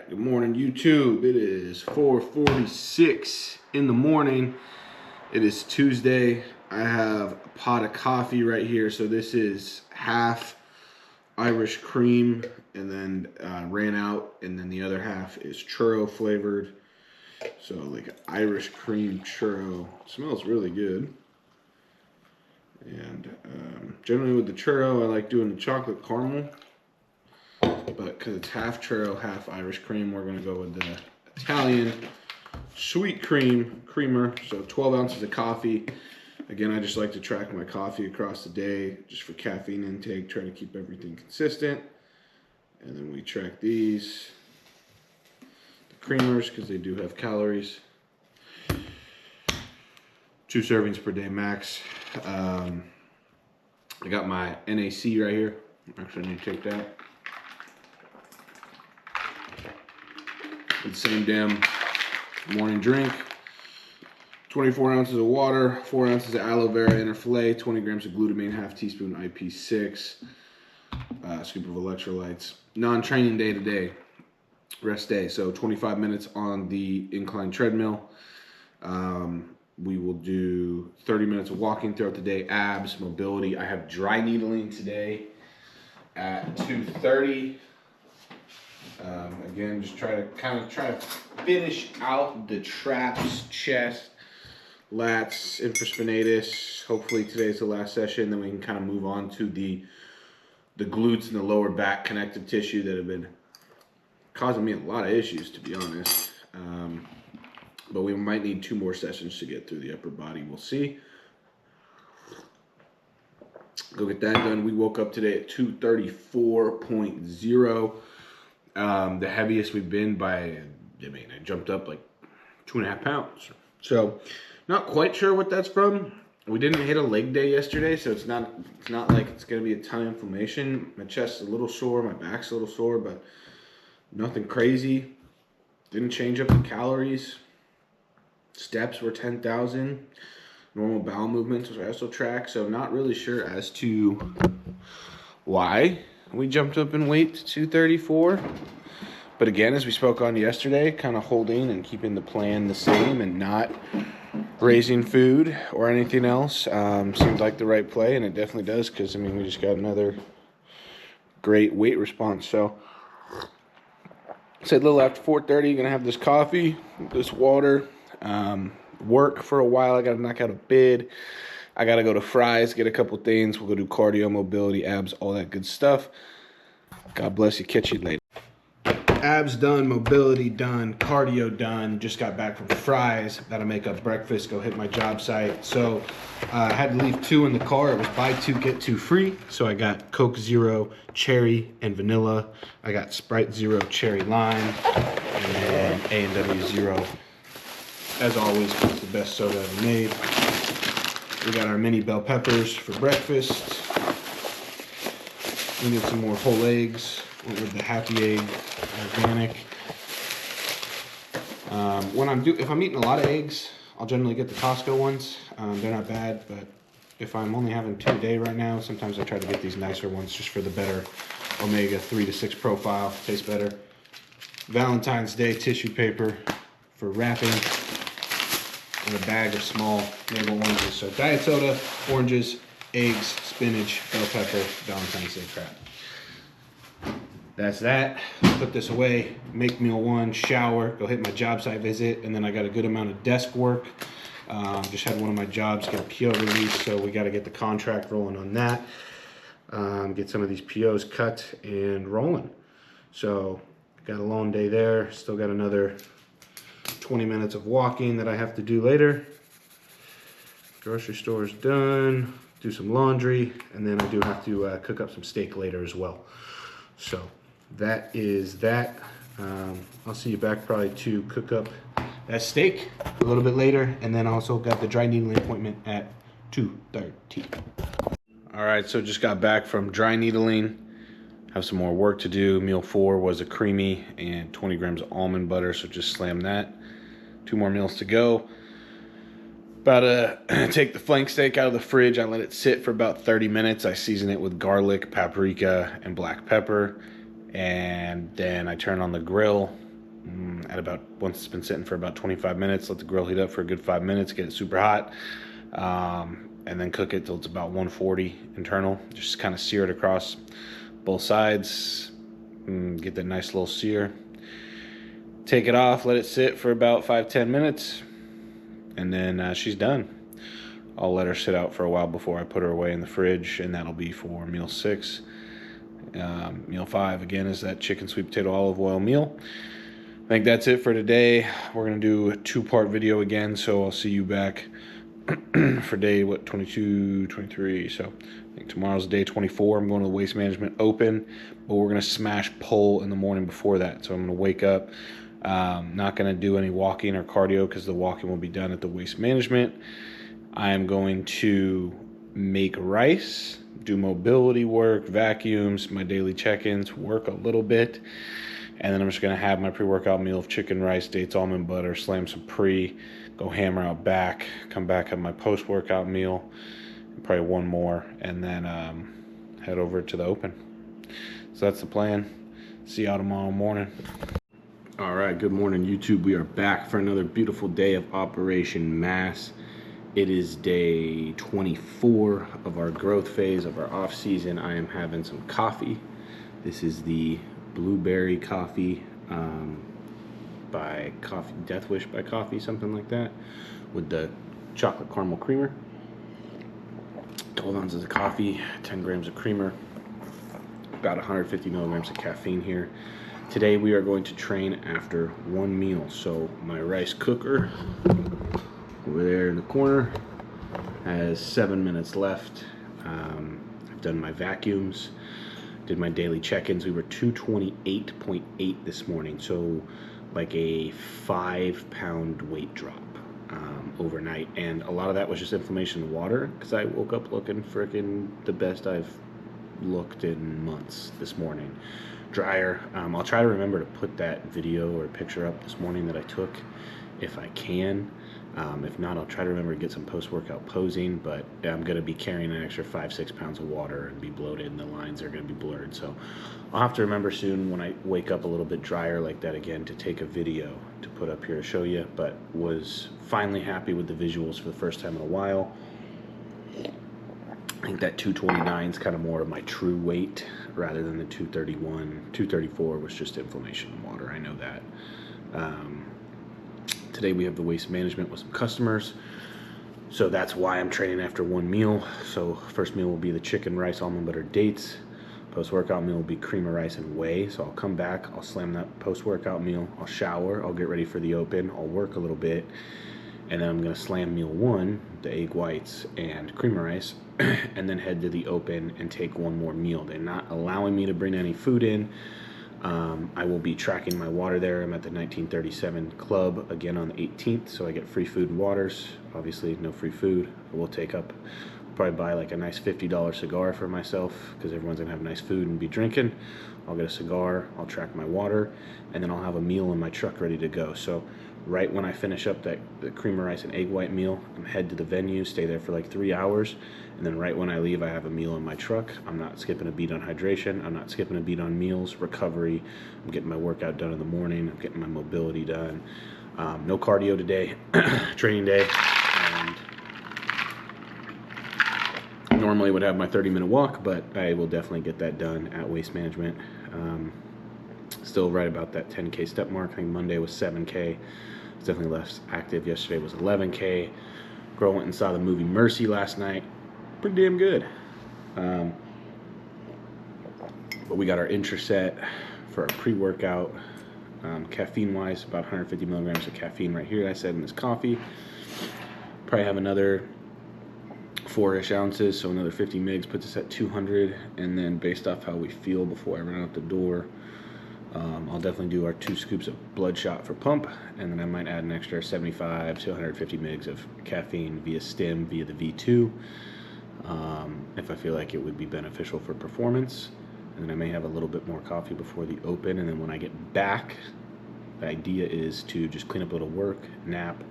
Good morning, YouTube. It is 4:46 in the morning. It is Tuesday. I have a pot of coffee right here. So this is half Irish cream and then ran out, and then the other half is churro flavored. So like an Irish cream churro. It smells really good. And generally with the churro, I like doing the chocolate caramel. But because it's half churro, half Irish cream, we're going to go with the Italian sweet creamer. So 12 ounces of coffee. Again, I just like to track my coffee across the day just for caffeine intake, try to keep everything consistent. And then we track these, the creamers, because they do have calories. 2 servings per day max. I got my NAC right here. Actually, I need to take that. The same damn morning drink. 24 ounces of water, 4 ounces of aloe vera interfilet, 20 grams of glutamine, half teaspoon IP6, scoop of electrolytes. Non-training day today, rest day. So 25 minutes on the incline treadmill. We will do 30 minutes of walking throughout the day, abs, mobility. I have dry needling today at 2:30. Again, just try to finish out the traps, chest, lats, infraspinatus. Hopefully today's the last session, then we can kind of move on to the glutes and the lower back connective tissue that have been causing me a lot of issues, to be honest. But we might need 2 more sessions to get through the upper body. We'll see. Go get that done. We woke up today at 234.0. The heaviest we've been by, I jumped up like 2.5 pounds. So, not quite sure what that's from. We didn't hit a leg day yesterday, so it's not like it's gonna be a ton of inflammation. My chest's a little sore, my back's a little sore, but nothing crazy. Didn't change up the calories. Steps were 10,000. Normal bowel movements was also tracked, so not really sure as to why we jumped up in weight to 234. But again, as we spoke on yesterday, kind of holding and keeping the plan the same and not raising food or anything else seems like the right play, and it definitely does, because we just got another great weight response. So said a little after 4:30, gonna have this coffee, this water, work for a while. I gotta knock out a bid. I gotta go to Fry's, get a couple things. We'll go do cardio, mobility, abs, all that good stuff. God bless you. Catch you later. Abs done, mobility done, cardio done. Just got back from Fry's. Gotta make up breakfast, go hit my job site. So I had to leave 2 in the car. It was buy 2, get 2 free. So I got Coke Zero, cherry, and vanilla. I got Sprite Zero, cherry lime, and A&W Zero. As always, it's the best soda ever made. We got our mini bell peppers for breakfast. We need some more whole eggs. Went with the Happy Egg organic. If I'm eating a lot of eggs, I'll generally get the Costco ones. They're not bad, but if I'm only having 2 a day right now, sometimes I try to get these nicer ones just for the better omega 3 to 6 profile. Tastes better. Valentine's Day tissue paper for wrapping. And a bag of small navel oranges. So diet soda, oranges, eggs, spinach, bell pepper, Valentine's Day crap. That's that. Put this away, make meal 1, shower, go hit my job site visit, and then I got a good amount of desk work. Just had one of my jobs get a PO released, so we got to get the contract rolling on that. Get some of these POs cut and rolling. So got a long day there. Still got another 20 minutes of walking that I have to do later. Grocery store's done. Do some laundry, and then I do have to cook up some steak later as well. So that is that. I'll see you back probably to cook up that steak a little bit later, and then also got the dry needling appointment at 2:30. All right, so just got back from dry needling. Have some more work to do. Meal 4 was a creamy and 20 grams of almond butter, so just slam that. 2 more meals to go. About to take the flank steak out of the fridge. I let it sit for about 30 minutes. I season it with garlic, paprika, and black pepper. And then I turn on the grill, at about, once it's been sitting for about 25 minutes, let the grill heat up for a good 5 minutes, get it super hot, and then cook it till it's about 140 internal. Just kind of sear it across both sides, get that nice little sear. Take it off, let it sit for about 5-10 minutes, and then she's done. I'll let her sit out for a while before I put her away in the fridge, and that'll be for meal 6. Meal 5, again, is that chicken sweet potato olive oil meal. I think that's it for today. We're going to do a 2-part video again, so I'll see you back for day, 22, 23. So I think tomorrow's day 24. I'm going to the Waste Management Open, but we're going to smash pole in the morning before that. So I'm going to wake up. Not going to do any walking or cardio because the walking will be done at the Waste Management. I am going to make rice, do mobility work, vacuums, my daily check-ins, work a little bit. And then I'm just going to have my pre-workout meal of chicken, rice, dates, almond butter, slam some pre, go hammer out back, come back, have my post-workout meal, probably one more, and then head over to the Open. So that's the plan. See y'all tomorrow morning. All right, good morning, YouTube. We are back for another beautiful day of Operation Mass. It is day 24 of our growth phase of our off season. I am having some coffee. This is the blueberry coffee by Coffee Death Wish by Coffee, something like that, with the chocolate caramel creamer. 12 ounces of coffee, 10 grams of creamer, about 150 milligrams of caffeine here. Today we are going to train after one meal. So my rice cooker over there in the corner has 7 minutes left. I've done my vacuums, did my daily check-ins. We were 228.8 this morning, so like a 5-pound weight drop overnight, and a lot of that was just inflammation in the water because I woke up looking freaking the best I've looked in months this morning. Dryer. I'll try to remember to put that video or picture up this morning that I took if I can. If not, I'll try to remember to get some post-workout posing, but I'm going to be carrying an extra 5-6 pounds of water and be bloated, and the lines are going to be blurred. So I'll have to remember soon when I wake up a little bit drier like that again to take a video to put up here to show you, but was finally happy with the visuals for the first time in a while. I think that 229 is kind of more of my true weight rather than the 231. 234 was just inflammation in water. I know that. Today we have the Waste Management with some customers, so that's why I'm training after one meal. So first meal will be the chicken, rice, almond butter, dates. Post-workout meal will be cream of rice and whey. So I'll come back, I'll slam that post-workout meal, I'll shower, I'll get ready for the Open, I'll work a little bit, and then I'm going to slam meal 1, the egg whites and cream of rice, and then head to the Open and take one more meal. They're not allowing me to bring any food in. I will be tracking my water there. I'm at the 1937 Club again on the 18th, so I get free food and waters. Obviously, no free food. I will take up, probably buy like a nice $50 cigar for myself because everyone's gonna have nice food and be drinking. I'll get a cigar, I'll track my water, and then I'll have a meal in my truck ready to go. So right when I finish up the cream of rice and egg white meal, I'm head to the venue, stay there for like 3 hours, and then right when I leave, I have a meal in my truck. I'm not skipping a beat on hydration. I'm not skipping a beat on meals, recovery. I'm getting my workout done in the morning. I'm getting my mobility done. No cardio today, training day. And normally would have my 30-minute walk, but I will definitely get that done at Waste Management. Still right about that 10K step mark. I think Monday was 7K. It's definitely less active. Yesterday was 11K. Girl went and saw the movie Mercy last night. Pretty damn good. But we got our Intraset for our pre-workout. Caffeine-wise, about 150 milligrams of caffeine right here, I said, in this coffee. Probably have another 4-ish ounces, so another 50 mgs puts us at 200. And then based off how we feel before I run out the door, I'll definitely do our 2 scoops of Bloodshot for pump, and then I might add an extra 75 to 150 mgs of caffeine via stim, via the V2, if I feel like it would be beneficial for performance. And then I may have a little bit more coffee before the Open, and then when I get back, the idea is to just clean up a little work, nap,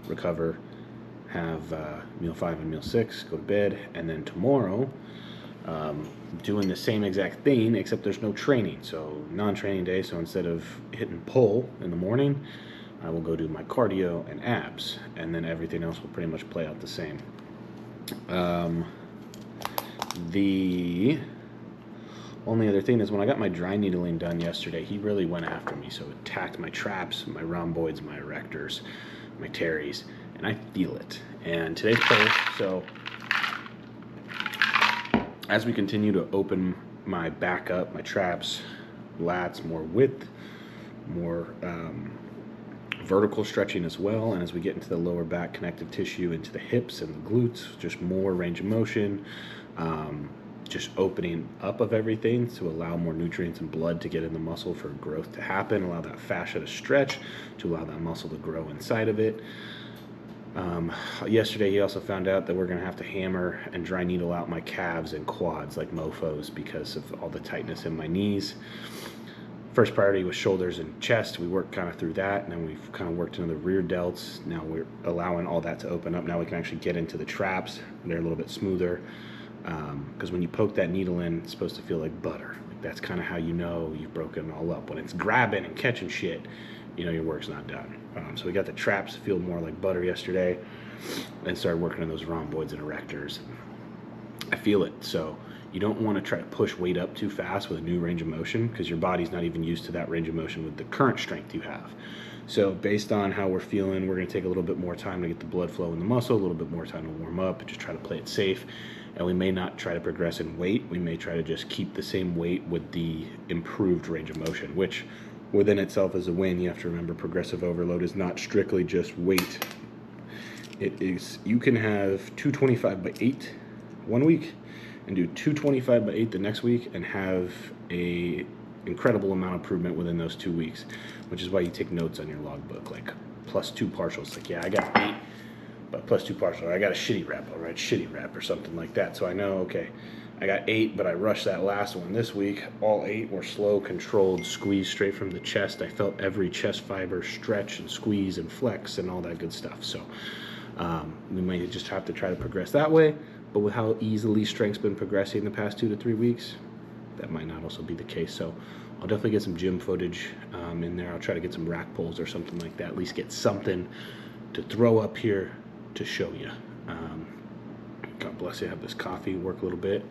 recover, have meal 5 and meal 6, go to bed, and then tomorrow doing the same exact thing, except there's no training. So non-training day. So instead of hitting pull in the morning, I will go do my cardio and abs, and then everything else will pretty much play out the same. The only other thing is when I got my dry needling done yesterday, he really went after me. So it attacked my traps, my rhomboids, my erectors, my teres, and I feel it. And today's post, so as we continue to open my back up, my traps, lats, more width, more vertical stretching as well, and as we get into the lower back connective tissue, into the hips and the glutes, just more range of motion, just opening up of everything to allow more nutrients and blood to get in the muscle for growth to happen, allow that fascia to stretch, to allow that muscle to grow inside of it. Yesterday he also found out that we're going to have to hammer and dry needle out my calves and quads like mofos because of all the tightness in my knees. First priority was shoulders and chest. We worked kind of through that, and then we've kind of worked into the rear delts. Now we're allowing all that to open up. Now we can actually get into the traps. They're a little bit smoother, because when you poke that needle in, it's supposed to feel like butter. Like that's kind of how you know you've broken it all up. When it's grabbing and catching shit, you know your work's not done. So we got the traps to feel more like butter yesterday, and started working on those rhomboids and erectors. I feel it. So you don't want to try to push weight up too fast with a new range of motion, because your body's not even used to that range of motion with the current strength you have. So based on how we're feeling, we're going to take a little bit more time to get the blood flow in the muscle, a little bit more time to warm up, just try to play it safe. And we may not try to progress in weight. We may try to just keep the same weight with the improved range of motion, which within itself is a win. You have to remember, progressive overload is not strictly just weight. It is, you can have 225 by 8 one week and do 225 by 8 the next week and have a incredible amount of improvement within those 2 weeks, which is why you take notes on your logbook, like +2 partials. Like, yeah, I got 8, but +2 partial. I got a shitty rep. I'll write shitty rep or something like that. So I know, okay, I got 8, but I rushed that last one. This week, all 8 were slow, controlled, squeezed straight from the chest. I felt every chest fiber stretch and squeeze and flex and all that good stuff. So we might just have to try to progress that way. But with how easily strength's been progressing the past 2 to 3 weeks, that might not also be the case. So I'll definitely get some gym footage in there. I'll try to get some rack pulls or something like that. At least get something to throw up here to show you. God bless you. Have this coffee, work a little bit,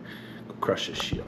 go crush this shit.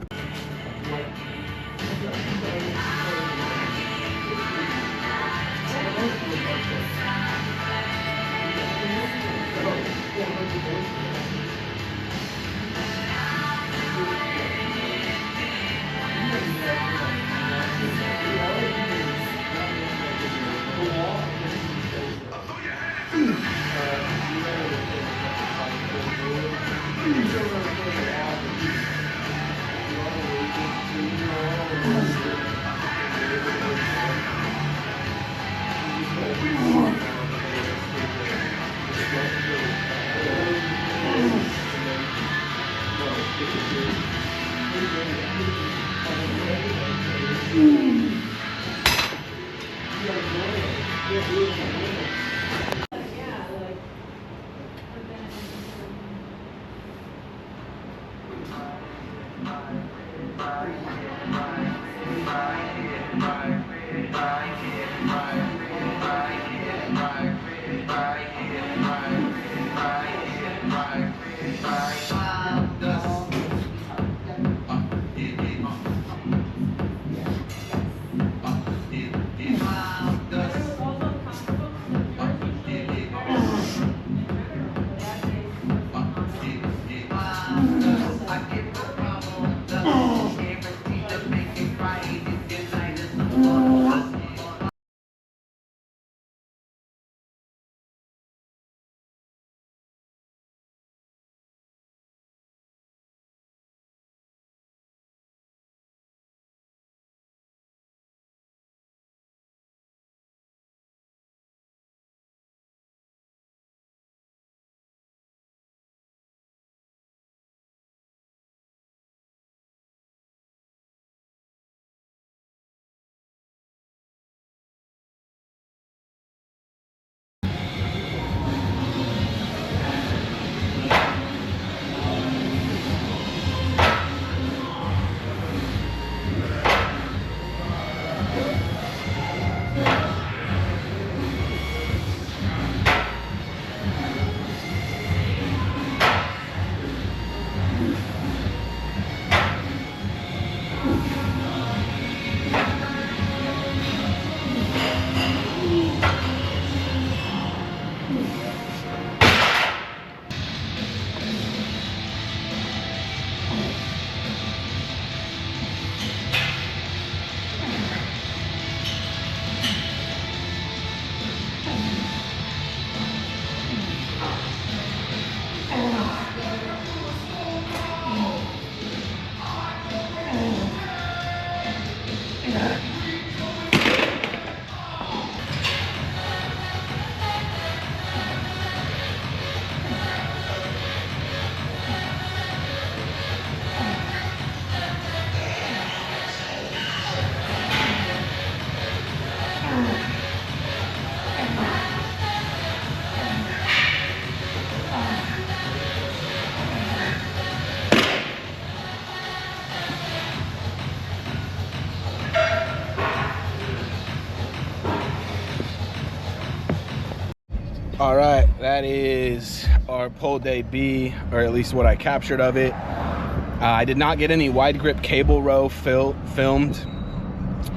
All right, that is our pull day B, or at least what I captured of it. I did not get any wide grip cable row filmed.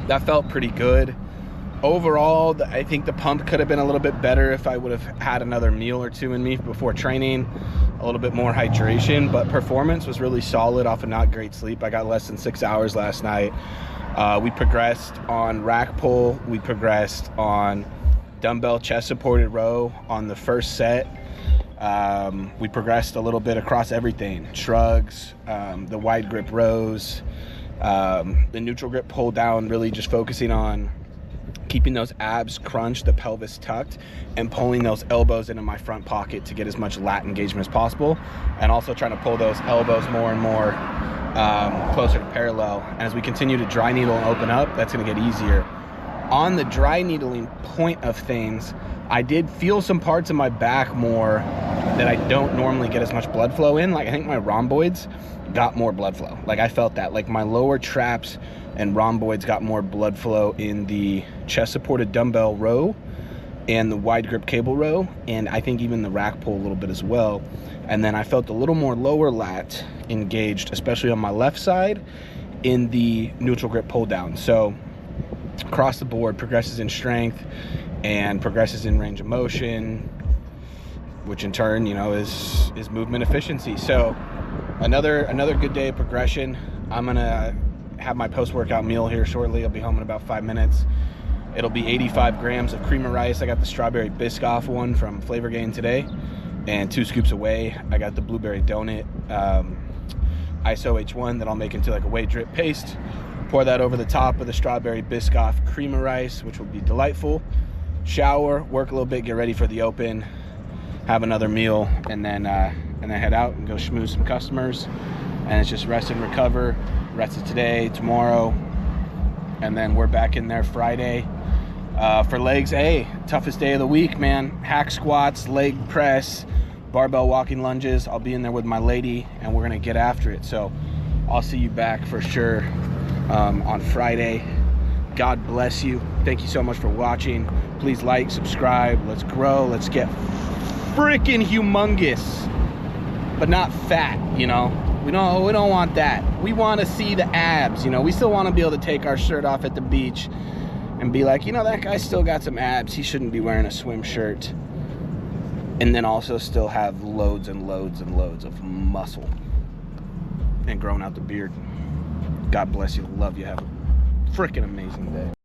That felt pretty good. Overall, I think the pump could have been a little bit better if I would have had another meal or two in me before training, a little bit more hydration, but performance was really solid off of not great sleep. I got less than 6 hours last night. We progressed on rack pull. We progressed on dumbbell chest supported row on the first set. We progressed a little bit across everything, shrugs, the wide grip rows, the neutral grip pull down, really just focusing on keeping those abs crunched, the pelvis tucked, and pulling those elbows into my front pocket to get as much lat engagement as possible, and also trying to pull those elbows more and more closer to parallel. As we continue to dry needle and open up, that's going to get easier. On the dry needling point of things, I did feel some parts of my back more that I don't normally get as much blood flow in. Like, I think my rhomboids got more blood flow. Like, I felt that. Like, my lower traps and rhomboids got more blood flow in the chest supported dumbbell row and the wide grip cable row, and I think even the rack pull a little bit as well. And then I felt a little more lower lat engaged, especially on my left side in the neutral grip pull down. So across the board, progresses in strength and progresses in range of motion, which in turn, you know, is movement efficiency. So another good day of progression. I'm gonna have my post-workout meal here shortly. I'll be home in about 5 minutes. It'll be 85 grams of cream of rice. I got the strawberry Biscoff one from Flavor Gain today, and 2 scoops of whey. I got the blueberry donut ISO H1 that I'll make into like a whey drip paste. Pour that over the top of the strawberry Biscoff cream of rice, which will be delightful. Shower, work a little bit, get ready for the open, have another meal, and then head out and go schmooze some customers. And it's just rest and recover. Rest of today, tomorrow, and then we're back in there Friday for legs. Hey, toughest day of the week, man. Hack squats, leg press, barbell walking lunges. I'll be in there with my lady, and we're gonna get after it. So I'll see you back for sure on Friday. God bless you. Thank you so much for watching. Please like, subscribe. Let's grow. Let's get freaking humongous, but not fat, you know. We don't want that. We want to see the abs, you know. We still want to be able to take our shirt off at the beach and be like, you know, that guy still got some abs. He shouldn't be wearing a swim shirt. And then also still have loads and loads and loads of muscle and growing out the beard. God bless you. Love you. Have a freaking amazing day.